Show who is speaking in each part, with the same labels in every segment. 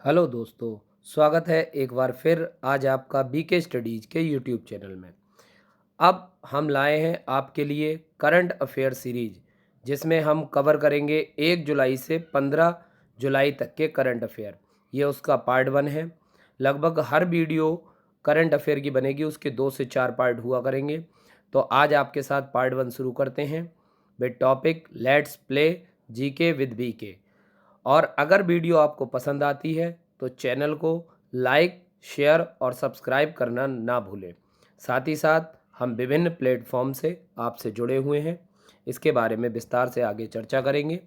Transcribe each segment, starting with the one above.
Speaker 1: Hello दोस्तों, स्वागत है एक बार फिर आज आपका बीके स्टडीज़ के यूट्यूब चैनल में। अब हम लाए हैं आपके लिए करंट अफेयर सीरीज, जिसमें हम कवर करेंगे 1 जुलाई से 15 जुलाई तक के करंट अफेयर। ये उसका पार्ट 1 है। लगभग हर वीडियो करंट अफेयर की बनेगी, उसके 2 से 4 पार्ट हुआ करेंगे। तो आज आपके साथ पार्ट 1 शुरू करते हैं with topic let's play GK with BK. और अगर वीडियो आपको पसंद आती है तो चैनल को लाइक, शेयर और सब्सक्राइब करना ना भूलें। साथ ही साथ हम विभिन्न प्लेटफॉर्म से आपसे जुड़े हुए हैं, इसके बारे में विस्तार से आगे चर्चा करेंगे।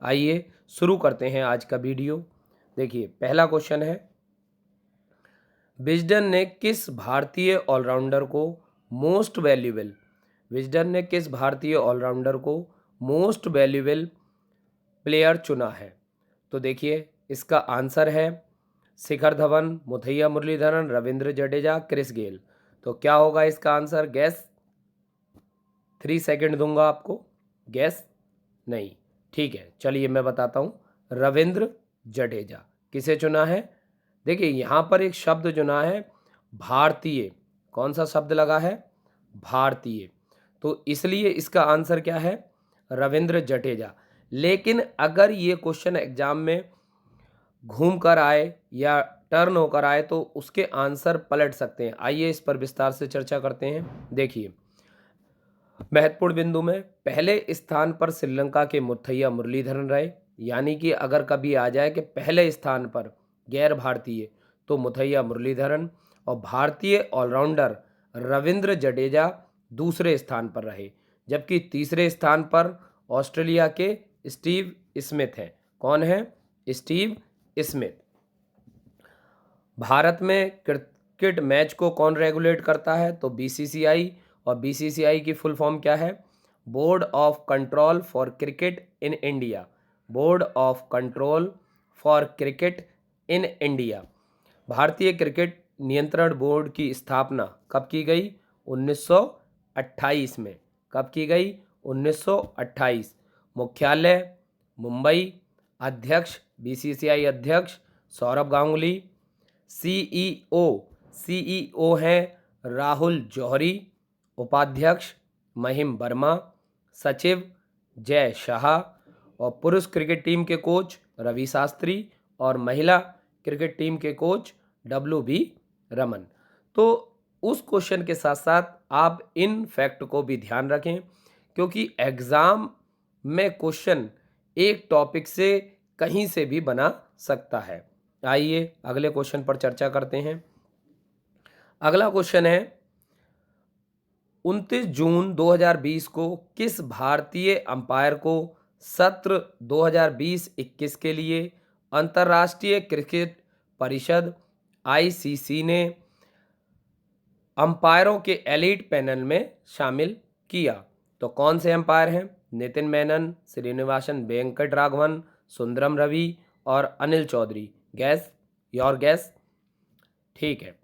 Speaker 1: आइए शुरू करते हैं आज का वीडियो। देखिए, पहला क्वेश्चन है, विजडन ने किस भारतीय ऑलराउंडर को मोस्ट वैल्यूएबल विजडन ने किस भारतीय ऑलराउंडर को मोस्ट वैल्यूएबल प्लेयर चुना है? तो देखिए, इसका आंसर है शिखर धवन, मुथैया मुरलीधरन, रविंद्र जडेजा, क्रिस गेल। तो क्या होगा इसका आंसर? गैस। 3 सेकंड दूंगा आपको। गैस नहीं। ठीक है, चलिए मैं बताता हूँ। रविंद्र जडेजा। किसे चुना है? देखिए, यहाँ पर एक शब्द चुना है भारतीय। कौन सा शब्द लगा है? भारतीय। तो इसलिए इसका आंसर क्या है? रविंद्र जडेजा। लेकिन अगर ये क्वेश्चन एग्जाम में घूम कर आए या टर्न होकर आए तो उसके आंसर पलट सकते हैं। आइए इस पर विस्तार से चर्चा करते हैं। देखिए, महत्वपूर्ण बिंदु में पहले स्थान पर श्रीलंका के मुथैया मुरलीधरन रहे, यानी कि अगर कभी आ जाए कि पहले स्थान पर गैर भारतीय तो मुथैया मुरलीधरन, और भारतीय ऑलराउंडर रविंद्र जडेजा दूसरे स्थान पर रहे। जबकि तीसरे स्थान पर ऑस्ट्रेलिया के स्टीव स्मिथ हैं। कौन है? Steve Smith. भारत में क्रिकेट मैच को कौन रेगुलेट करता है? तो बीसीसीआई। और बीसीसीआई की फुल फॉर्म क्या है? Board of control for cricket in India. Board of control for cricket in India. भारतीय क्रिकेट नियंत्रण बोर्ड की स्थापना कब की गई? 1928 में। कब की गई? 1928। मुख्यालय मुंबई। अध्यक्ष बीसीसीआई अध्यक्ष सौरभ गांगुली। सीईओ सीईओ हैं राहुल जौहरी। उपाध्यक्ष महिम वर्मा। सचिव जय शाह। और पुरुष क्रिकेट टीम के कोच रवि शास्त्री। और महिला क्रिकेट टीम के कोच WB रमन। तो उस क्वेश्चन के साथ साथ आप इन फैक्ट को भी ध्यान रखें, क्योंकि एग्जाम में क्वेश्चन एक टॉपिक से कहीं से भी बना सकता है। आइए अगले क्वेश्चन पर चर्चा करते हैं। अगला क्वेश्चन है, 29 जून 2020 को किस भारतीय अंपायर को सत्र 2020-21 के लिए अंतर्राष्ट्रीय क्रिकेट परिषद ICC ने अंपायरों के एलीट पैनल में शामिल किया? तो कौन से अंपायर हैं? नितिन मेनन, श्रीनिवासन वेंकटराघवन, सुंदरम रवि और Anil Chaudhary. Guess, your guess. ठीक है,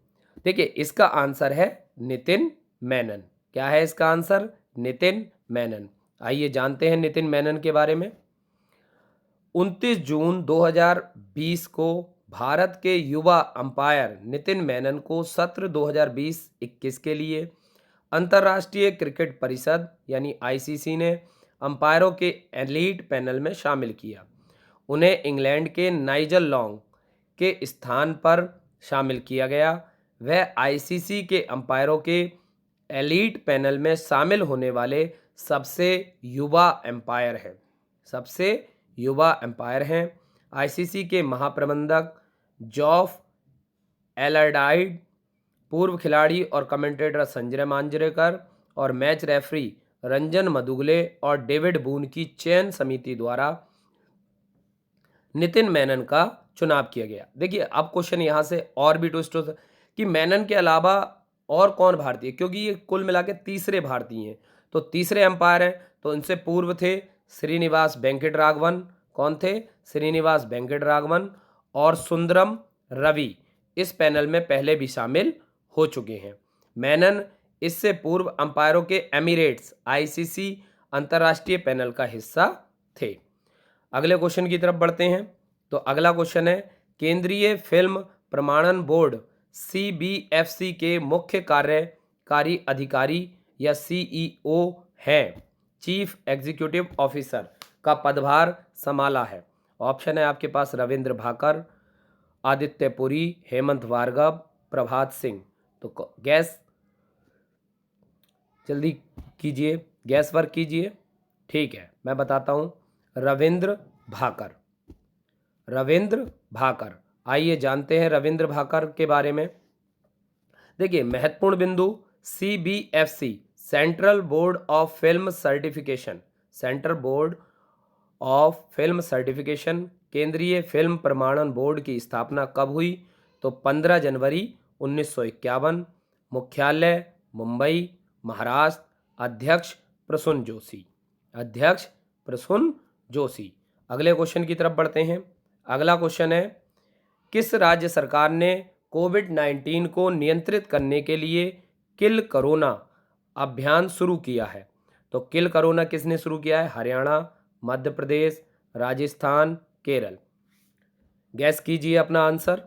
Speaker 1: देखिए इसका आंसर है नितिन मेनन। क्या है इसका आंसर? नितिन मेनन। आइए जानते हैं नितिन मेनन के बारे में। 29 जून 2020 को भारत के युवा अंपायर नितिन मेनन को सत्र 2020-21 के लिए अंतर्राष्ट्रीय क्रिकेट परिषद यानी ICC ने अंपायरों के एलीट पैनल में शामिल किया। उन्हें इंग्लैंड के नाइजल लॉन्ग के स्थान पर शामिल किया गया। वह ICC के अंपायरों के एलीट पैनल में शामिल होने वाले सबसे युवा एम्पायर हैं। सबसे युवा एम्पायर हैं। ICC के महाप्रबंधक जॉफ एलरडाइड, पूर्व खिलाड़ी और कमेंटेटर संजय मांजरेकर और मैच रेफरी रंजन मदुगले और डेविड बून की चयन समिति द्वारा नितिन मेनन का चुनाव किया गया। देखिए, अब क्वेश्चन यहाँ से और भी ट्विस्ट हो कि मेनन के अलावा और कौन भारतीय, क्योंकि ये कुल मिला के तीसरे भारतीय हैं। तो तीसरे अंपायर हैं, तो इनसे पूर्व थे श्रीनिवास वेंकटराघवन। कौन थे? श्रीनिवास वेंकटराघवन। और सुंदरम रवि इस पैनल में पहले भी शामिल हो चुके हैं। मेनन इससे पूर्व अंपायरों के एमिरेट्स ICC अंतर्राष्ट्रीय पैनल का हिस्सा थे। अगले क्वेश्चन की तरफ बढ़ते हैं। तो अगला क्वेश्चन है, केंद्रीय फिल्म प्रमाणन बोर्ड CBFC के मुख्य कार्यकारी अधिकारी या CEO हैं? चीफ एग्जीक्यूटिव ऑफिसर का पदभार संभाला है। ऑप्शन है आपके पास रविंद्र भाकर, आदित्य पुरी, हेमंत भार्गव, प्रभात सिंह। तो गैस जल्दी कीजिए, गैस वर्क कीजिए। ठीक है, मैं बताता हूँ, रविंद्र भाकर। रविंद्र भाकर। आइए जानते हैं रविंद्र भाकर के बारे में। देखिए, महत्वपूर्ण बिंदु, CBFC central board of film certification, central board of film certification, केंद्रीय फिल्म प्रमाणन बोर्ड की स्थापना कब हुई? तो 15 जनवरी 1951। मुख्यालय मुंबई, महाराष्ट्र। अध्यक्ष प्रसून जोशी, अध्यक्ष प्रसून जोशी। अगले क्वेश्चन की तरफ बढ़ते हैं। अगला क्वेश्चन है, किस राज्य सरकार ने कोविड-19 को नियंत्रित करने के लिए किल कोरोना अभियान शुरू किया है? तो किल कोरोना किसने शुरू किया है? हरियाणा, मध्य प्रदेश, राजस्थान, केरल। गैस कीजिए अपना आंसर।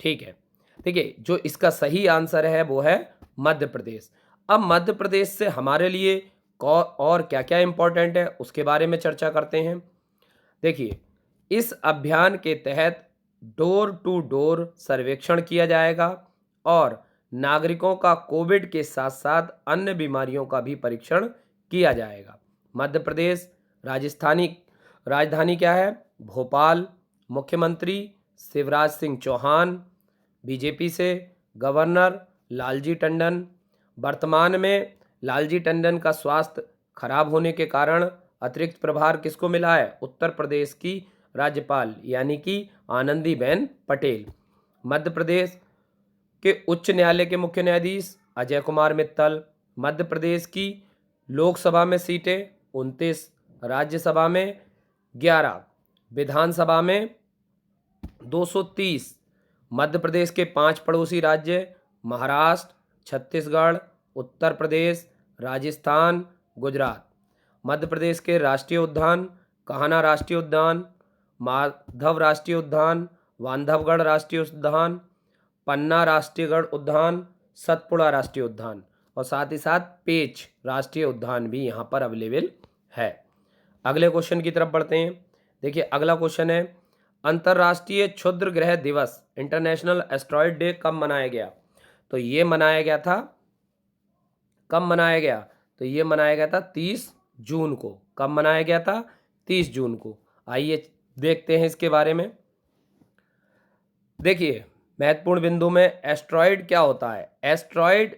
Speaker 1: ठीक है, देखिए जो इसका सही आंसर है वो है मध्य प्रदेश। अब मध्य प्रदेश से हमारे लिए और क्या क्या इंपॉर्टेंट है उसके बारे में चर्चा करते हैं। देखिए, इस अभियान के तहत डोर टू डोर सर्वेक्षण किया जाएगा और नागरिकों का कोविड के साथ साथ अन्य बीमारियों का भी परीक्षण किया जाएगा। मध्य प्रदेश राजधानी क्या है? भोपाल। मुख्यमंत्री शिवराज सिंह चौहान, बीजेपी से। गवर्नर लालजी टंडन। वर्तमान में लालजी टंडन का स्वास्थ्य खराब होने के कारण अतिरिक्त प्रभार किसको मिला है? उत्तर प्रदेश की राज्यपाल यानी कि आनंदीबेन पटेल। मध्य प्रदेश के उच्च न्यायालय के मुख्य न्यायाधीश अजय कुमार मित्तल। मध्य प्रदेश की लोकसभा में सीटें 29, राज्यसभा में 11, विधानसभा में 230। मध्य प्रदेश के 5 पड़ोसी राज्य महाराष्ट्र, छत्तीसगढ़, उत्तर प्रदेश, राजस्थान, गुजरात। मध्य प्रदेश के राष्ट्रीय उद्यान कान्हा राष्ट्रीय उद्यान, माधव राष्ट्रीय उद्यान, बांधवगढ़ राष्ट्रीय उद्यान, पन्ना राष्ट्रीय उद्यान, सतपुड़ा राष्ट्रीय उद्यान और साथ ही साथ पेंच राष्ट्रीय उद्यान भी यहाँ पर अवेलेबल है। अगले क्वेश्चन की तरफ बढ़ते हैं। देखिए, अगला क्वेश्चन है, अंतर्राष्ट्रीय क्षुद्र ग्रह दिवस इंटरनेशनल एस्ट्रॉयड डे कब मनाया गया? तो ये मनाया गया था, कब मनाया गया? तो ये मनाया गया था 30 जून को। कब मनाया गया था? 30 जून को। आइए देखते हैं इसके बारे में। देखिए, महत्वपूर्ण बिंदु में एस्ट्रॉयड क्या होता है? एस्ट्रॉयड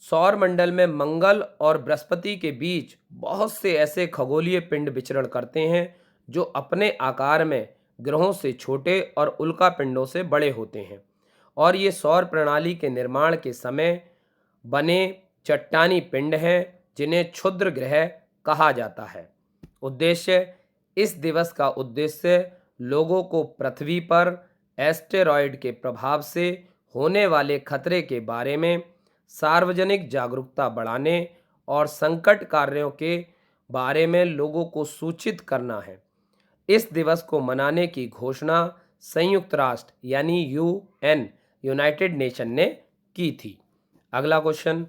Speaker 1: सौर मंडल में मंगल और बृहस्पति के बीच बहुत से ऐसे खगोलीय पिंड विचरण करते हैं जो अपने आकार में ग्रहों से छोटे और उल्का पिंडों से बड़े होते हैं और ये सौर प्रणाली के निर्माण के समय बने चट्टानी पिंड हैं जिन्हें क्षुद्र ग्रह कहा जाता है। उद्देश्य, इस दिवस का उद्देश्य लोगों को पृथ्वी पर एस्टेरॉयड के प्रभाव से होने वाले खतरे के बारे में सार्वजनिक जागरूकता बढ़ाने और संकट कार्यों के बारे में लोगों को सूचित करना है। इस दिवस को मनाने की घोषणा संयुक्त राष्ट्र यानी UN यूनाइटेड नेशन ने की थी। अगला क्वेश्चन,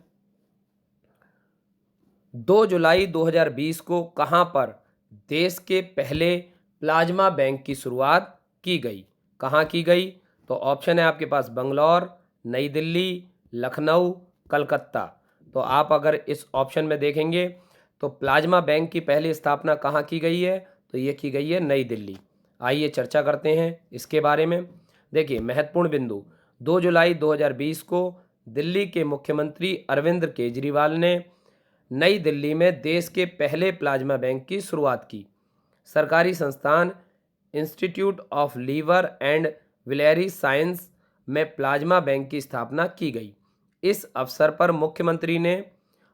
Speaker 1: 2 जुलाई 2020 को कहां पर देश के पहले प्लाज्मा बैंक की शुरुआत की गई? कहां की गई? तो ऑप्शन है आपके पास बंगलौर, नई दिल्ली, लखनऊ, कलकत्ता। तो आप अगर इस ऑप्शन में देखेंगे तो प्लाज्मा बैंक की पहली स्थापना कहाँ की गई है? तो ये की गई है नई दिल्ली। आइए चर्चा करते हैं इसके बारे में। देखिए, महत्वपूर्ण बिंदु, 2 जुलाई 2020 को दिल्ली के मुख्यमंत्री अरविंद केजरीवाल ने नई दिल्ली में देश के पहले प्लाज्मा बैंक की शुरुआत की। सरकारी संस्थान institute of liver and biliary science में प्लाज्मा बैंक की स्थापना की गई। इस अवसर पर मुख्यमंत्री ने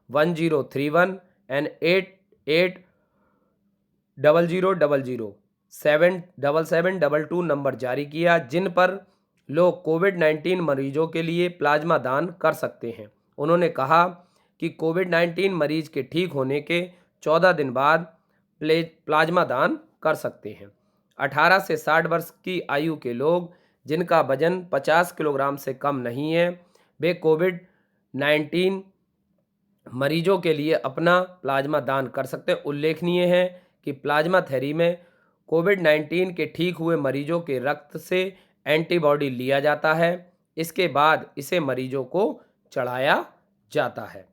Speaker 1: 1031 एंड 880000 7722 नंबर जारी किया जिन पर लोग कोविड-19 मरीजों के लिए प्लाज्मा दान कर सकते हैं। उन्होंने कहा कि कोविड-19 मरीज के ठीक होने के 14 दिन बाद प्लाज्मा दान कर सकते हैं। 18 से 60 वर्ष की आयु के लोग जिनका वजन 50 किलोग्राम से कम नहीं है वे कोविड-19 मरीजों के लिए अपना प्लाज्मा दान कर सकते हैं। उल्लेखनीय है कि प्लाज्मा थेरेपी में कोविड-19 के ठीक हुए मरीजों के रक्त से एंटीबॉडी लिया जाता है, इसके बाद इसे मरीजों को चढ़ाया जाता है।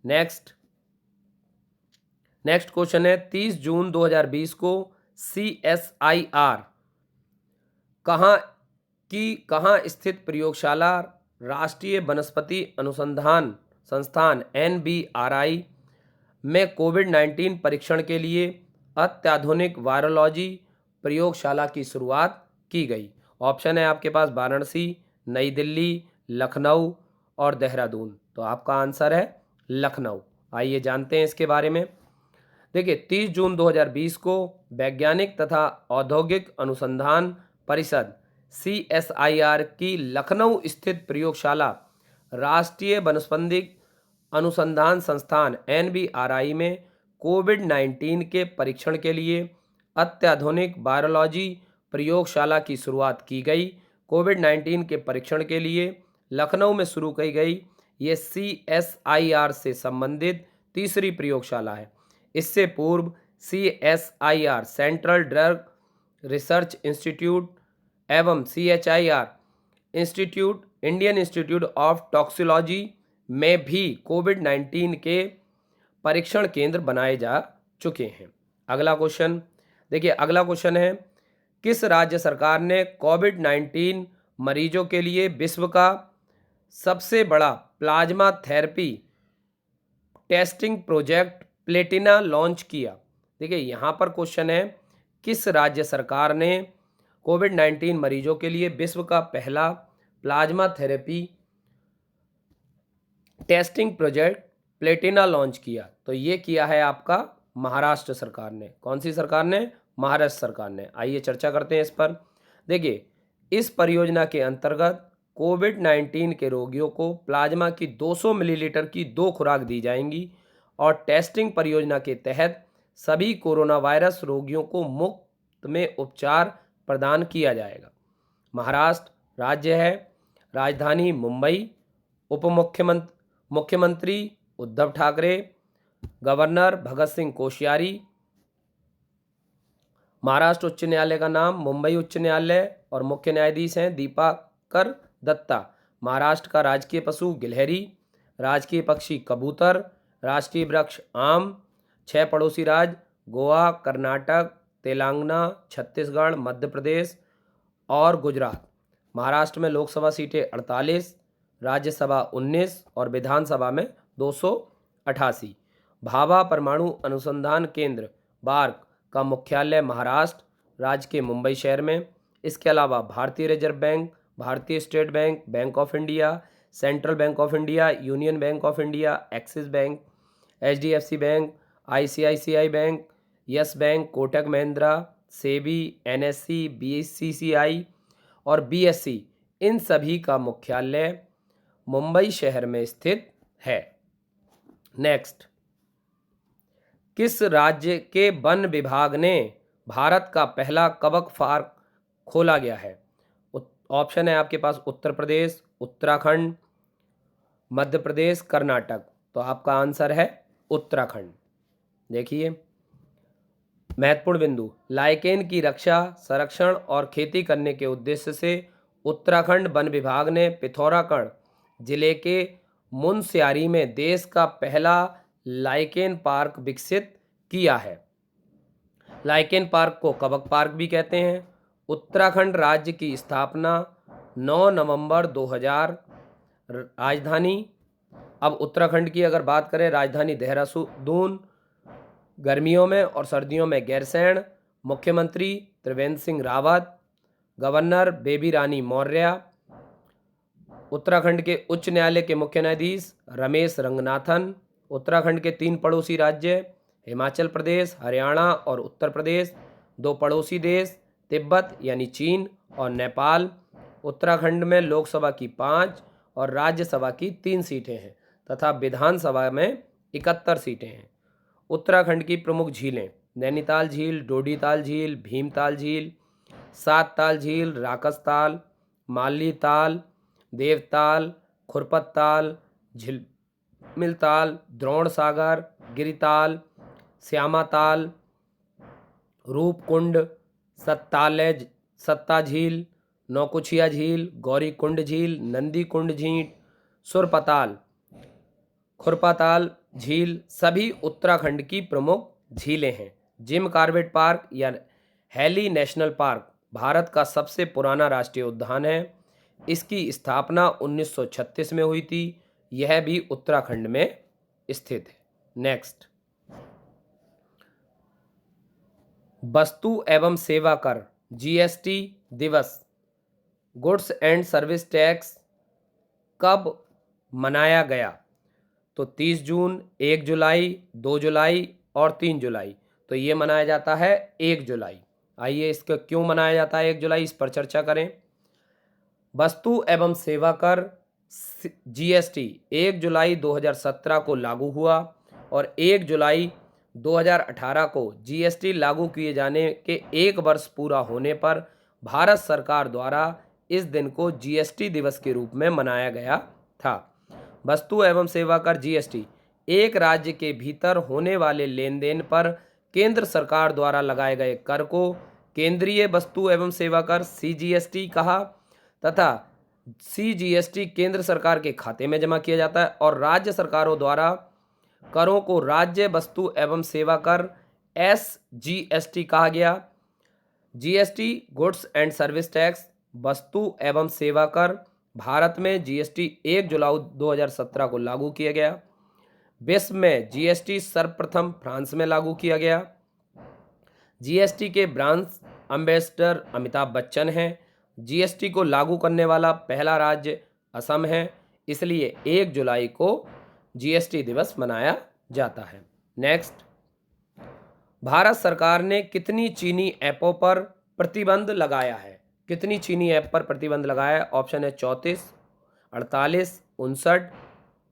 Speaker 1: नेक्स्ट क्वेश्चन है 30 जून 2020 को CSIR कहाँ स्थित प्रयोगशाला राष्ट्रीय वनस्पति अनुसंधान संस्थान NBRI में कोविड-19 परीक्षण के लिए अत्याधुनिक वायरोलॉजी प्रयोगशाला की शुरुआत की गई। ऑप्शन है आपके पास वाराणसी, नई दिल्ली, लखनऊ और देहरादून। तो आपका आंसर है लखनऊ। आइए जानते हैं इसके बारे में। देखिए 30 जून 2020 को वैज्ञानिक तथा औद्योगिक अनुसंधान परिषद CSIR की लखनऊ स्थित प्रयोगशाला राष्ट्रीय वनस्पति अनुसंधान संस्थान NBRI में कोविड-19 के परीक्षण के लिए अत्याधुनिक वायरोलॉजी प्रयोगशाला की शुरुआत की गई। कोविड-19 के परीक्षण के लिए लखनऊ में शुरू की गई ये CSIR से संबंधित तीसरी प्रयोगशाला है। इससे पूर्व CSIR central drug research institute एवं CHIR institute Indian institute of toxicology में भी कोविड-19 के परीक्षण केंद्र बनाए जा चुके हैं। अगला क्वेश्चन देखिए, अगला क्वेश्चन है किस राज्य सरकार ने कोविड-19 मरीजों के लिए विश्व का सबसे बड़ा plasma therapy testing project Platina launch किया? देखिए यहाँ पर क्वेश्चन है किस राज्य सरकार ने कोविड-19 मरीजों के लिए विश्व का पहला plasma therapy testing project Platina launch किया? तो ये किया है आपका महाराष्ट्र सरकार ने। कौन सी सरकार ने? महाराष्ट्र सरकार ने। आइए चर्चा करते हैं इस पर। देखिए इस परियोजना के अंतर्गत कोविड-19 के रोगियों को प्लाज्मा की 200 मिलीलीटर की 2 खुराक दी जाएंगी और टेस्टिंग परियोजना के तहत सभी कोरोना वायरस रोगियों को मुफ्त में उपचार प्रदान किया जाएगा। महाराष्ट्र राज्य है, राजधानी मुंबई, मुख्यमंत्री उद्धव ठाकरे, गवर्नर भगत सिंह कोश्यारी। महाराष्ट्र उच्च न्यायालय का नाम मुंबई उच्च न्यायालय और मुख्य न्यायाधीश हैं दीपाकर दत्ता। महाराष्ट्र का राजकीय पशु गिलहरी, राजकीय पक्षी कबूतर, राष्ट्रीय वृक्ष आम। 6 पड़ोसी राज्य गोवा, कर्नाटक, तेलंगाना, छत्तीसगढ़, मध्य प्रदेश और गुजरात। महाराष्ट्र में लोकसभा सीटें 48, राज्यसभा 19 और विधानसभा में 288। भाभा परमाणु अनुसंधान केंद्र बार्क का मुख्यालय महाराष्ट्र राज्य के मुंबई शहर में। इसके अलावा भारतीय रिजर्व बैंक, भारतीय state bank, bank of India, central bank of India, union bank of India, axis bank, HDFC bank, ICICI bank, yes bank, Kotak Mahindra, SEBI, NSE, BCCI और BSE इन सभी का मुख्यालय मुंबई शहर में स्थित है। नेक्स्ट, किस राज्य के वन विभाग ने भारत का पहला कबक पार्क खोला गया है? ऑप्शन है आपके पास उत्तर प्रदेश, उत्तराखंड, मध्य प्रदेश, कर्नाटक। तो आपका आंसर है उत्तराखंड। देखिए महत्वपूर्ण बिंदु, लाइकेन की रक्षा, संरक्षण और खेती करने के उद्देश्य से उत्तराखंड वन विभाग ने पिथौरागढ़ जिले के मुनस्यारी में देश का पहला लाइकेन पार्क विकसित किया है। लाइकेन पार्क को कबक पार्क भी कहते हैं। उत्तराखंड राज्य की स्थापना 9 नवंबर 2000। राजधानी, अब उत्तराखंड की अगर बात करें, राजधानी देहरादून, गर्मियों में और सर्दियों में गैरसैंण। मुख्यमंत्री त्रिवेंद्र सिंह रावत, गवर्नर बेबी रानी मौर्य। उत्तराखंड के उच्च न्यायालय के मुख्य न्यायाधीश रमेश रंगनाथन। उत्तराखंड के 3 पड़ोसी राज्य हिमाचल प्रदेश, हरियाणा और उत्तर प्रदेश। 2 पड़ोसी देश तिब्बत यानी चीन और नेपाल। उत्तराखंड में लोकसभा की 5 और राज्यसभा की 3 सीटें हैं तथा विधानसभा में 71 सीटें हैं। उत्तराखंड की प्रमुख झीलें, नैनीताल झील, डोडीताल झील, भीमताल झील, सातताल झील, राकसताल, मालीताल, देवताल, खुरपतताल, झिलमिलताल, द्रोण सागर, गिरिताल, श्यामाताल, रूपकुंड, सत्ता झील, नौकुचिया झील, गौरीकुंड झील, नंदीकुंड झील, सुरपताल, खुरपाताल झील सभी उत्तराखंड की प्रमुख झीलें हैं। जिम कॉर्बेट पार्क या हैली नेशनल पार्क भारत का सबसे पुराना राष्ट्रीय उद्यान है। इसकी स्थापना 1936 में हुई थी। यह भी उत्तराखंड में स्थित है। नेक्स्ट, वस्तु एवं सेवा कर जीएसटी दिवस, गुड्स एंड सर्विस टैक्स कब मनाया गया? तो 30 जून, 1 जुलाई, 2 जुलाई और 3 जुलाई। तो ये मनाया जाता है 1 जुलाई। आइए इसका क्यों मनाया जाता है 1 जुलाई, इस पर चर्चा करें। वस्तु एवं सेवा कर जीएसटी 1 जुलाई 2017 को लागू हुआ और 1 जुलाई 2018 को जीएसटी लागू किए जाने के 1 वर्ष पूरा होने पर भारत सरकार द्वारा इस दिन को जीएसटी दिवस के रूप में मनाया गया था। वस्तु एवं सेवा कर जीएसटी एक राज्य के भीतर होने वाले लेन देन पर केंद्र सरकार द्वारा लगाए गए कर को केंद्रीय वस्तु एवं सेवा कर सीजीएसटी कहा तथा सीजीएसटी केंद्र सरकार के खाते में जमा किया जाता है और राज्य सरकारों द्वारा करों को राज्य वस्तु एवं सेवा कर एसजीएसटी कहा गया। GST goods and service tax वस्तु एवं सेवा कर भारत में जीएसटी 1 जुलाई 2017 को लागू किया गया। विश्व में जीएसटी सर्वप्रथम फ्रांस में लागू किया गया। जीएसटी के ब्रांड एम्बेसडर अमिताभ बच्चन हैं। जीएसटी को लागू करने वाला पहला राज्य असम है, इसलिए 1 जुलाई को जीएसटी दिवस मनाया जाता है। नेक्स्ट, भारत सरकार ने कितनी चीनी ऐपों पर प्रतिबंध लगाया है? कितनी चीनी ऐप पर प्रतिबंध लगाया है? ऑप्शन है 34, 48, 59,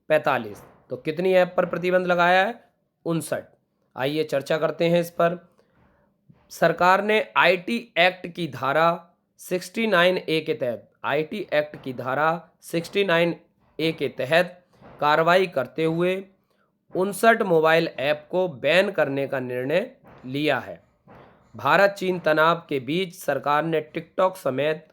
Speaker 1: 45। तो कितनी ऐप पर प्रतिबंध लगाया है? 59। आइए चर्चा करते हैं इस पर। सरकार ने आईटी एक्ट की धारा 69A के तहत आईटी एक्ट की धारा 69A के तहत कार्रवाई करते हुए 59 मोबाइल ऐप को बैन करने का निर्णय लिया है। भारत चीन तनाव के बीच सरकार ने टिकटॉक समेत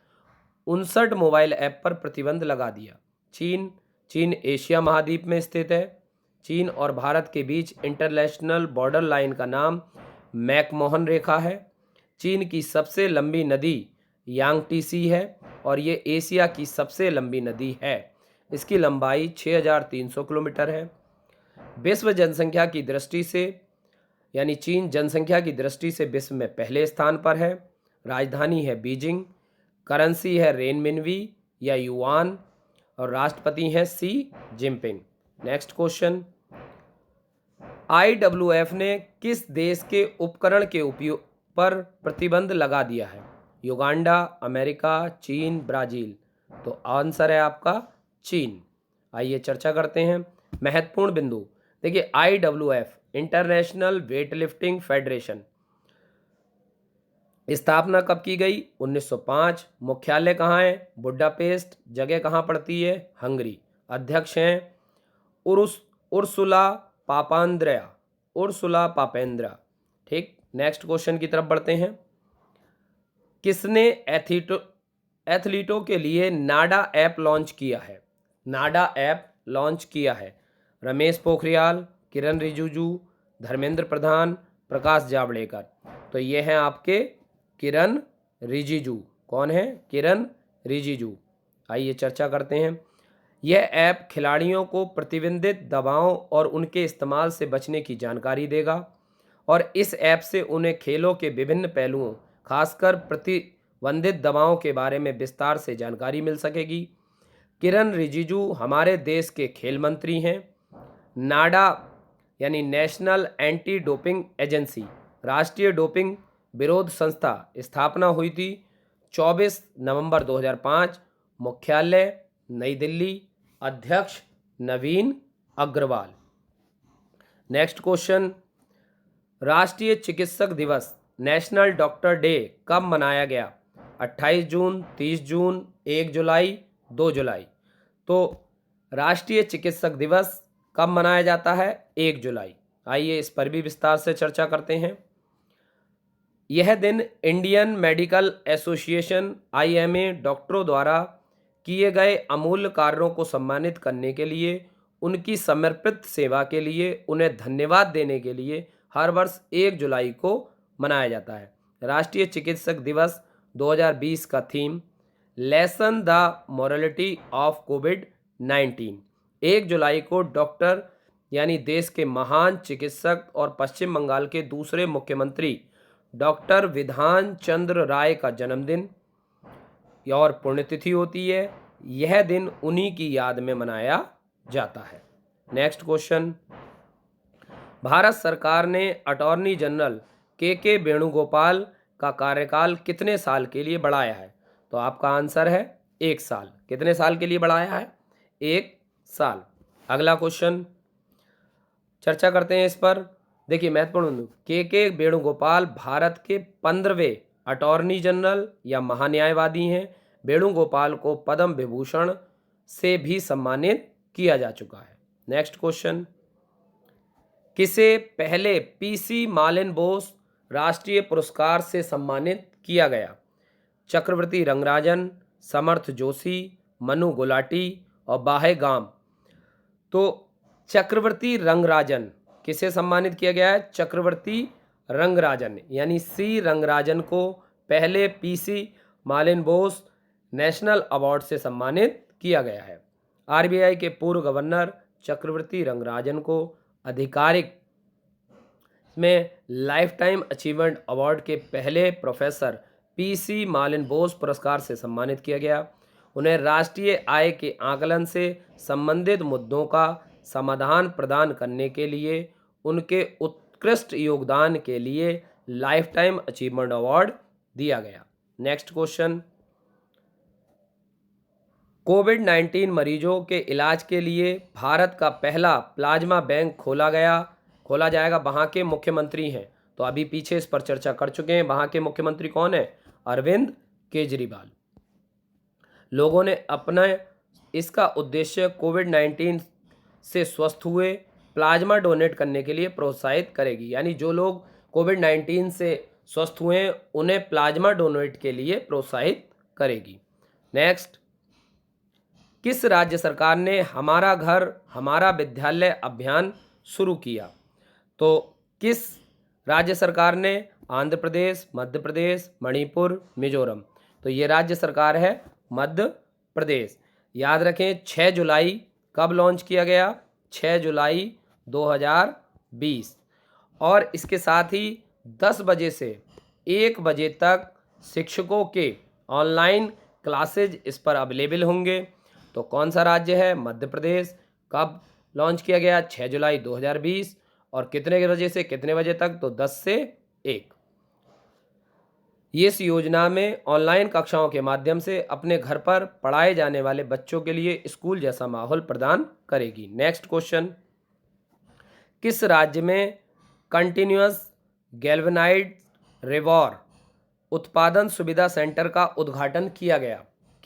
Speaker 1: 59 मोबाइल ऐप पर प्रतिबंध लगा दिया। चीन एशिया महाद्वीप में स्थित है। चीन और भारत के बीच इंटरनेशनल बॉर्डर लाइन का नाम मैकमोहन रेखा है। चीन की सबसे लंबी नदी यांगटीसी है और ये एशिया की सबसे लंबी नदी है। इसकी लंबाई 6300 किलोमीटर है। विश्व जनसंख्या की दृष्टि से यानी चीन जनसंख्या की दृष्टि से विश्व में पहले स्थान पर है। राजधानी है बीजिंग, करेंसी है रेनमिनवी या युआन और राष्ट्रपति हैं सी जिनपिंग। नेक्स्ट क्वेश्चन, IWF ने किस देश के उपकरण के उपयोग पर प्रतिबंध लगा दिया है? युगांडा, अमेरिका, चीन, ब्राजील। तो आंसर है आपका चीन। आइए चर्चा करते हैं महत्वपूर्ण बिंदु। देखिए IWF इंटरनेशनल वेटलिफ्टिंग फेडरेशन स्थापना कब की गई? 1905। मुख्यालय कहाँ है? बुडापेस्ट। जगह कहाँ पड़ती है? हंगरी। अध्यक्ष हैं उर्सुला पापेंद्रा। ठीक, नेक्स्ट क्वेश्चन की तरफ बढ़ते हैं। किसने एथलीटों के लिए नाडा ऐप लॉन्च किया है? नाडा ऐप लॉन्च किया है रमेश पोखरियाल, किरण रिजिजू, धर्मेंद्र प्रधान, प्रकाश जावड़ेकर। तो ये हैं आपके किरण रिजिजू। कौन है? किरण रिजिजू। आइए चर्चा करते हैं। यह ऐप खिलाड़ियों को प्रतिबंधित दवाओं और उनके इस्तेमाल से बचने की जानकारी देगा और इस ऐप से उन्हें खेलों के विभिन्न पहलुओं, खासकर प्रतिबंधित दवाओं के बारे में विस्तार से जानकारी मिल सकेगी। किरण रिजिजू हमारे देश के खेल मंत्री हैं। नाडा यानी नेशनल एंटी डोपिंग एजेंसी, राष्ट्रीय डोपिंग विरोध संस्था स्थापना हुई थी 24 नवंबर 2005। मुख्यालय नई दिल्ली। अध्यक्ष नवीन अग्रवाल। नेक्स्ट क्वेश्चन, राष्ट्रीय चिकित्सक दिवस नेशनल डॉक्टर डे कब मनाया गया? 28 जून, 30 जून, 1 जुलाई, 2 जुलाई। तो राष्ट्रीय चिकित्सक दिवस कब मनाया जाता है? 1 जुलाई। आइए इस पर भी विस्तार से चर्चा करते हैं। यह दिन इंडियन मेडिकल एसोसिएशन IMA डॉक्टरों द्वारा किए गए अमूल्य कार्यों को सम्मानित करने के लिए, उनकी समर्पित सेवा के लिए उन्हें धन्यवाद देने के लिए हर वर्ष 1 जुलाई को मनाया जाता है। राष्ट्रीय चिकित्सक दिवस 2020 का theme lessen the morality of कोविड-19। 1 जुलाई को डॉक्टर यानी देश के महान चिकित्सक और पश्चिम बंगाल के दूसरे मुख्यमंत्री डॉक्टर विधान चंद्र राय का जन्मदिन और पुण्यतिथि होती है। यह दिन उन्हीं की याद में मनाया जाता है। नेक्स्ट क्वेश्चन, भारत सरकार ने अटॉर्नी जनरल के वेणुगोपाल का कार्यकाल कितने साल के लिए बढ़ाया है? तो आपका आंसर है 1 साल। कितने साल के लिए बढ़ाया है? 1 साल। अगला क्वेश्चन चर्चा करते हैं इस पर। देखिए महत्वपूर्ण, के वेणुगोपाल भारत के 15वें अटॉर्नी जनरल या महान्यायवादी हैं। वेणुगोपाल को पद्म विभूषण से भी सम्मानित किया जा चुका है। नेक्स्ट क्वेश्चन, किसे पहले PC मालिन बोस राष्ट्रीय पुरस्कार से सम्मानित किया गया? चक्रवर्ती रंगराजन, समर्थ जोशी, मनु गुलाटी और बाहे गाम। तो चक्रवर्ती रंगराजन किसे सम्मानित किया गया है? चक्रवर्ती रंगराजन यानी C रंगराजन को पहले PC मालिन बोस नेशनल अवार्ड से सम्मानित किया गया है। RBI के पूर्व गवर्नर चक्रवर्ती रंगराजन को आधिकारिक में लाइफ टाइम अचीवमेंट अवार्ड के पहले प्रोफेसर PC मालिन बोस पुरस्कार से सम्मानित किया गया। उन्हें राष्ट्रीय आय के आकलन से संबंधित मुद्दों का समाधान प्रदान करने के लिए उनके उत्कृष्ट योगदान के लिए लाइफ टाइम अचीवमेंट अवार्ड दिया गया। नेक्स्ट क्वेश्चन, कोविड-19 मरीजों के इलाज के लिए भारत का पहला प्लाज्मा बैंक खोला जाएगा। वहाँ के मुख्यमंत्री हैं, तो अभी पीछे इस पर चर्चा कर चुके हैं। वहाँ के मुख्यमंत्री कौन है? अरविंद केजरीवाल। लोगों ने अपना इसका उद्देश्य कोविड-19 से स्वस्थ हुए प्लाज्मा डोनेट करने के लिए प्रोत्साहित करेगी। यानी जो लोग कोविड-19 से स्वस्थ हुए हैं उन्हें प्लाज्मा डोनेट के लिए प्रोत्साहित करेगी। नेक्स्ट, किस राज्य सरकार ने हमारा घर हमारा विद्यालय अभियान शुरू किया? तो किस राज्य सरकार ने? आंध्र प्रदेश, मध्य प्रदेश, मणिपुर, मिजोरम। तो ये राज्य सरकार है मध्य प्रदेश। याद रखें 6 जुलाई कब लॉन्च किया गया? 6 जुलाई 2020। और इसके साथ ही 10 बजे से 1 बजे तक शिक्षकों के ऑनलाइन क्लासेज इस पर अवेलेबल होंगे। तो कौन सा राज्य है? मध्य प्रदेश। कब लॉन्च किया गया? 6 जुलाई 2020। और कितने बजे से कितने बजे तक? तो 10 से 1। इस योजना में ऑनलाइन कक्षाओं के माध्यम से अपने घर पर पढ़ाए जाने वाले बच्चों के लिए स्कूल जैसा माहौल प्रदान करेगी। नेक्स्ट क्वेश्चन, किस राज्य में कंटिन्यूअस गैल्वेनाइज्ड रिवॉर उत्पादन सुविधा सेंटर का उद्घाटन किया गया?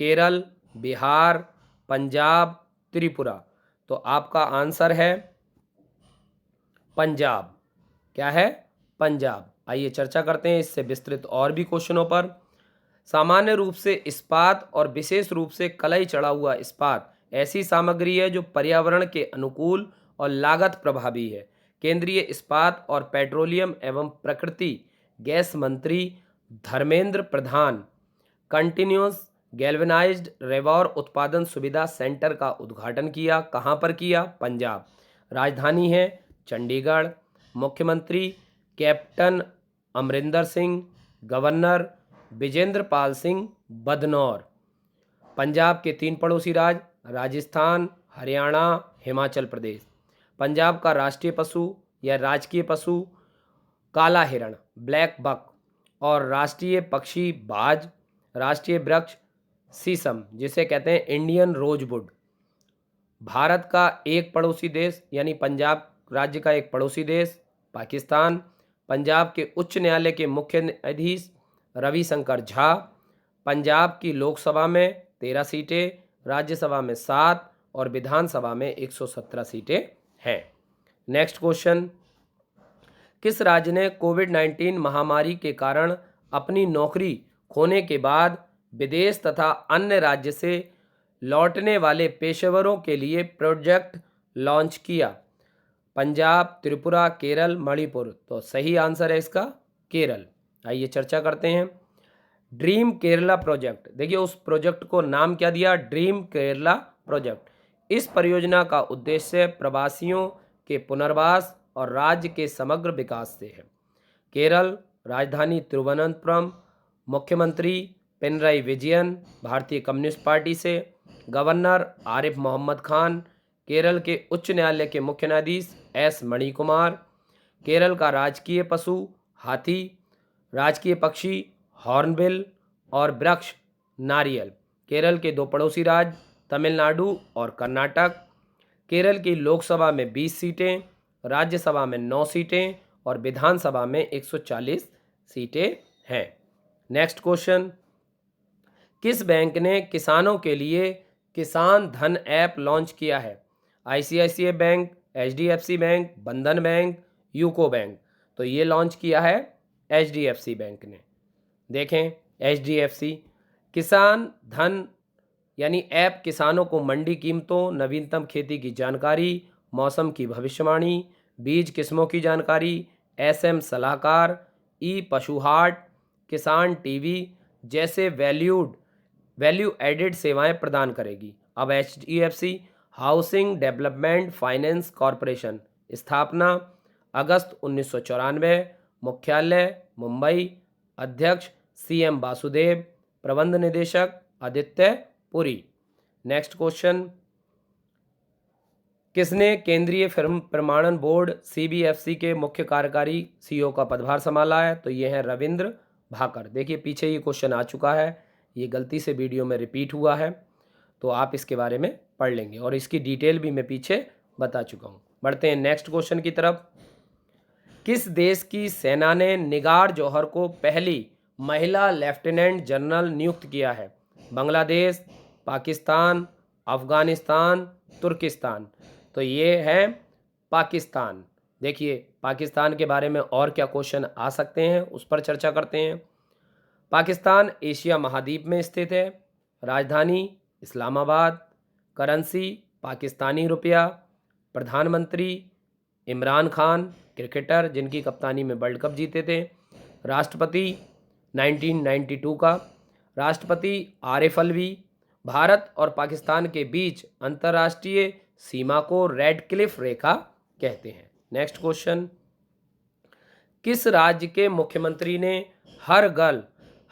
Speaker 1: केरल, बिहार, पंजाब, त्रिपुरा। तो आपका आंसर है पंजाब। क्या है? पंजाब। आइए चर्चा करते हैं इससे विस्तृत और भी क्वेश्चनों पर। सामान्य रूप से इस्पात और विशेष रूप से कलई चढ़ा हुआ इस्पात ऐसी सामग्री है जो पर्यावरण के अनुकूल और लागत प्रभावी है। केंद्रीय इस्पात और पेट्रोलियम एवं प्रकृति गैस मंत्री धर्मेंद्र प्रधान कंटिन्यूअस गैल्वेनाइज्ड रिवॉर उत्पादन सुविधा सेंटर का उद्घाटन किया। कहाँ पर किया? पंजाब। राजधानी है चंडीगढ़। मुख्यमंत्री कैप्टन अमरिंदर सिंह, गवर्नर विजेंद्र पाल सिंह बदनौर। पंजाब के 3 पड़ोसी राज्य राजस्थान, हरियाणा, हिमाचल प्रदेश। पंजाब का राष्ट्रीय पशु या राजकीय पशु काला हिरण ब्लैक बक और राष्ट्रीय पक्षी बाज। राष्ट्रीय वृक्ष शीशम जिसे कहते हैं इंडियन रोजवुड। भारत का एक पड़ोसी देश यानी पंजाब राज्य का एक पड़ोसी देश पाकिस्तान। पंजाब के उच्च न्यायालय के मुख्य न्यायाधीश रविशंकर झा। पंजाब की लोकसभा में 13 सीटें, राज्यसभा में 7 और विधानसभा में 117 सीटें हैं। नेक्स्ट क्वेश्चन, किस राज्य ने कोविड-19 महामारी के कारण अपनी नौकरी खोने के बाद विदेश तथा अन्य राज्य से लौटने वाले पेशेवरों के लिए प्रोजेक्ट लॉन्च किया? पंजाब, त्रिपुरा, केरल, मणिपुर। तो सही आंसर है इसका केरल। आइए चर्चा करते हैं। ड्रीम केरला प्रोजेक्ट, देखिए उस प्रोजेक्ट को नाम क्या दिया? Dream Kerala project. इस परियोजना का उद्देश्य प्रवासियों के पुनर्वास और राज्य के समग्र विकास से है। केरल, राजधानी तिरुवनंतपुरम, मुख्यमंत्री पिनराई विजयन, भारतीय कम्युनिस्ट पार्टी से, गवर्नर आरिफ मोहम्मद खान, केरल के उच्च न्यायालय के मुख्य न्यायाधीश एस मणिकुमार। केरल का राजकीय पशु हाथी, राजकीय पक्षी हॉर्नबिल और वृक्ष नारियल। केरल के 2 पड़ोसी राज्य तमिलनाडु और कर्नाटक। केरल की लोकसभा में 20 सीटें, राज्यसभा में 9 सीटें और विधानसभा में 140 सीटें हैं। नेक्स्ट क्वेश्चन, किस बैंक ने किसानों के लिए किसान धन ऐप लॉन्च किया है? आईसीआईसीआई बैंक, एचडीएफसी बैंक, बंधन बैंक, यूको बैंक। तो ये लॉन्च किया है एचडीएफसी बैंक ने। देखें, एचडीएफसी किसान धन यानी ऐप किसानों को मंडी कीमतों, नवीनतम खेती की जानकारी, मौसम की भविष्यवाणी, बीज किस्मों की जानकारी, एसएम सलाहकार, ई पशु हाट, किसान टीवी जैसे वैल्यू एडेड सेवाएं प्रदान करेगी। अब HDFC housing development finance corporation, स्थापना अगस्त 1994, मुख्यालय मुंबई, अध्यक्ष सीएम वासुदेव, प्रबंध निदेशक आदित्य पुरी। नेक्स्ट क्वेश्चन, किसने केंद्रीय प्रमाणन बोर्ड सीबीएफसी के मुख्य कार्यकारी सीईओ का पदभार संभाला है? तो ये है रविंद्र भाकर। देखिए पीछे ये क्वेश्चन आ चुका है, ये गलती से वीडियो में रिपीट हुआ है, तो आप इसके बारे में पढ़ लेंगे और इसकी डिटेल भी मैं पीछे बता चुका हूँ। बढ़ते हैं नेक्स्ट क्वेश्चन की तरफ। किस देश की सेना ने निगार जौहर को पहली महिला लेफ्टिनेंट जनरल नियुक्त किया है? बांग्लादेश, पाकिस्तान, अफगानिस्तान, तुर्किस्तान। तो ये है पाकिस्तान। देखिए पाकिस्तान के बारे में और क्या क्वेश्चन आ सकते हैं उस पर चर्चा करते हैं। पाकिस्तान एशिया महाद्वीप में स्थित है। राजधानी इस्लामाबाद। करेंसी पाकिस्तानी रुपया। प्रधानमंत्री इमरान खान, क्रिकेटर जिनकी कप्तानी में वर्ल्ड कप जीते थे। राष्ट्रपति 1992 का राष्ट्रपति आरिफ अलवी। भारत और पाकिस्तान के बीच अंतर्राष्ट्रीय सीमा को रेड क्लिफ रेखा कहते हैं। नेक्स्ट क्वेश्चन, किस राज्य के मुख्यमंत्री ने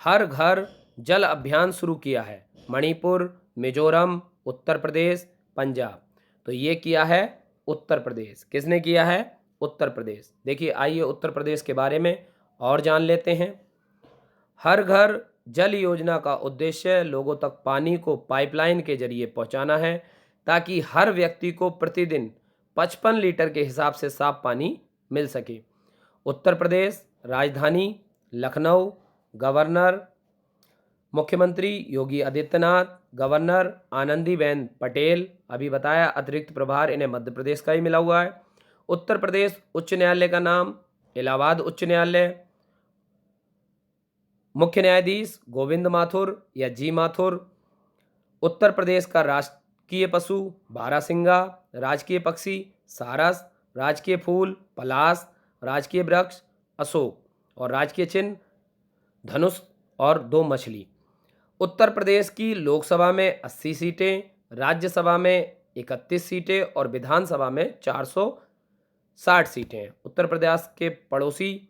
Speaker 1: हर घर जल अभियान शुरू किया है? मणिपुर, मिजोरम, उत्तर प्रदेश, पंजाब। तो ये किया है उत्तर प्रदेश। किसने किया है? उत्तर प्रदेश। देखिए आइए उत्तर प्रदेश के बारे में और जान लेते हैं। हर घर जल योजना का उद्देश्य लोगों तक पानी को पाइपलाइन के जरिए पहुंचाना है ताकि हर व्यक्ति को प्रतिदिन 55 लीटर के हिसाब से साफ पानी मिल सके। उत्तर प्रदेश राजधानी लखनऊ। गवर्नर मुख्यमंत्री योगी आदित्यनाथ। गवर्नर आनंदीबेन पटेल। अभी बताया अतिरिक्त प्रभार इन्हें मध्य प्रदेश का ही मिला हुआ है। उत्तर प्रदेश उच्च न्यायालय का नाम इलाहाबाद उच्च न्यायालय। मुख्य न्यायाधीश गोविंद माथुर या जी माथुर। उत्तर प्रदेश का राजकीय पशु बारहसिंगा। राजकीय पक्षी सारस। राजकीय फूल पलाश। राजकीय वृक्ष अशोक और राजकीय चिन्ह धनुष और 2 मछली। उत्तर प्रदेश की लोकसभा में 80 सीटें, राज्यसभा में 31 सीटें और विधानसभा में 460 सीटें हैं। उत्तर प्रदेश के पड़ोसी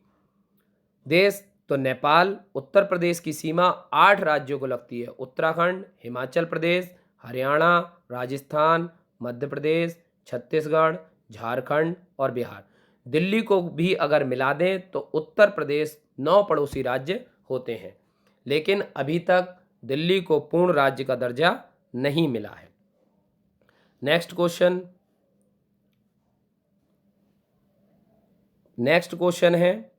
Speaker 1: देश तो नेपाल। उत्तर प्रदेश की सीमा 8 राज्यों को लगती है, उत्तराखंड, हिमाचल प्रदेश, हरियाणा, राजस्थान, मध्य प्रदेश, छत्तीसगढ़, झारखंड और बिहार। दिल्ली को भी अगर मिला दें तो उत्तर प्रदेश 9 पड़ोसी राज्य होते हैं, लेकिन अभी तक दिल्ली को पूर्ण राज्य का दर्जा नहीं मिला है। नेक्स्ट क्वेश्चन है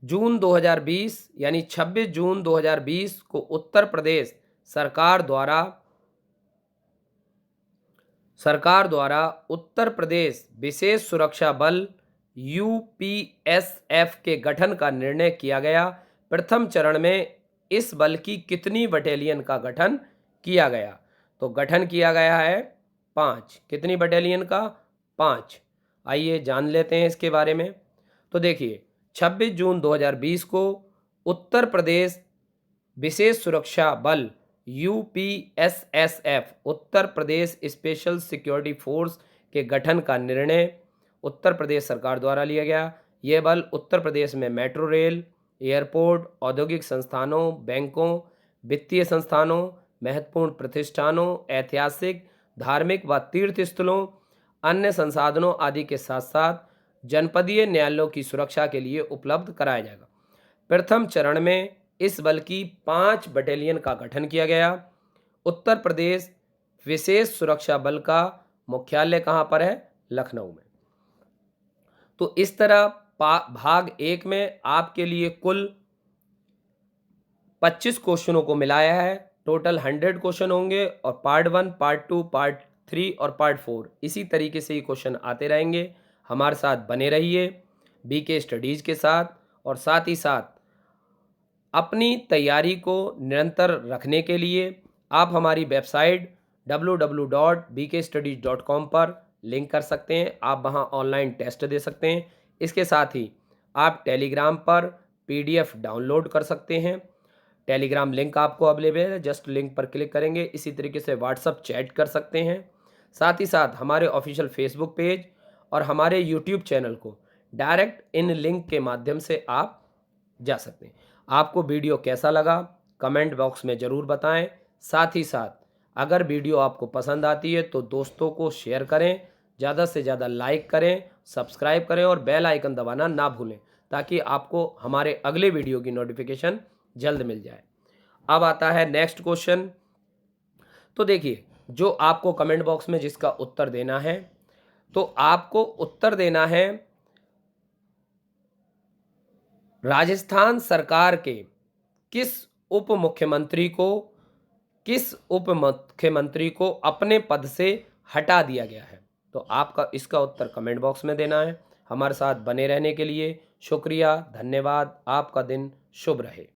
Speaker 1: जून 2020 यानी 26 जून 2020 को उत्तर प्रदेश सरकार द्वारा उत्तर प्रदेश विशेष सुरक्षा बल यूपीएसएफ के गठन का निर्णय किया गया। प्रथम चरण में इस बल की कितनी बटालियन का गठन किया गया? तो गठन किया गया है 5। कितनी बटालियन का? 5। आइए जान लेते हैं इसके बारे में। तो देखिए 26 जून 2020 को उत्तर प्रदेश विशेष सुरक्षा बल UPSSF Uttar Pradesh special security force के गठन का निर्णय उत्तर प्रदेश सरकार द्वारा लिया गया। यह बल उत्तर प्रदेश में मेट्रो रेल, एयरपोर्ट, औद्योगिक संस्थानों, बैंकों, वित्तीय संस्थानों, महत्वपूर्ण प्रतिष्ठानों, ऐतिहासिक, धार्मिक व तीर्थ स्थलों, अन्य संसाधनों आदि के साथ साथ जनपदीय न्यायालयों की सुरक्षा के लिए उपलब्ध कराया जाएगा। प्रथम चरण में इस बल की 5 बटालियन का गठन किया गया। उत्तर प्रदेश विशेष सुरक्षा बल का मुख्यालय कहाँ पर है? लखनऊ में। तो इस तरह भाग 1 में आपके लिए कुल 25 क्वेश्चनों को मिलाया है। टोटल 100 क्वेश्चन होंगे और पार्ट 1, पार्ट 2, पार्ट 3 और पार्ट 4 इसी तरीके से ये क्वेश्चन आते रहेंगे। हमारे साथ बने रहिए बीके स्टडीज़ के साथ, और साथ ही साथ अपनी तैयारी को निरंतर रखने के लिए आप हमारी वेबसाइट www.bkstudies.com पर लिंक कर सकते हैं। आप वहां ऑनलाइन टेस्ट दे सकते हैं। इसके साथ ही आप टेलीग्राम पर PDF डाउनलोड कर सकते हैं। टेलीग्राम लिंक आपको अवेलेबल है, जस्ट लिंक पर क्लिक करेंगे। इसी तरीके से व्हाट्सअप चैट कर सकते हैं। साथ ही साथ हमारे ऑफिशियल फेसबुक पेज और हमारे यूट्यूब चैनल को डायरेक्ट इन लिंक के माध्यम से आप जा सकते हैं। आपको वीडियो कैसा लगा कमेंट बॉक्स में ज़रूर बताएं। साथ ही साथ अगर वीडियो आपको पसंद आती है तो दोस्तों को शेयर करें, ज़्यादा से ज़्यादा लाइक करें, सब्सक्राइब करें और बेल आइकन दबाना ना भूलें, ताकि आपको हमारे अगले वीडियो की नोटिफिकेशन जल्द मिल जाए। अब आता है नेक्स्ट क्वेश्चन। तो देखिए, जो आपको कमेंट बॉक्स में जिसका उत्तर देना है, तो आपको उत्तर देना है राजस्थान सरकार के किस उप मुख्यमंत्री को अपने पद से हटा दिया गया है? तो आपका इसका उत्तर कमेंट बॉक्स में देना है। हमारे साथ बने रहने के लिए शुक्रिया, धन्यवाद। आपका दिन शुभ रहे।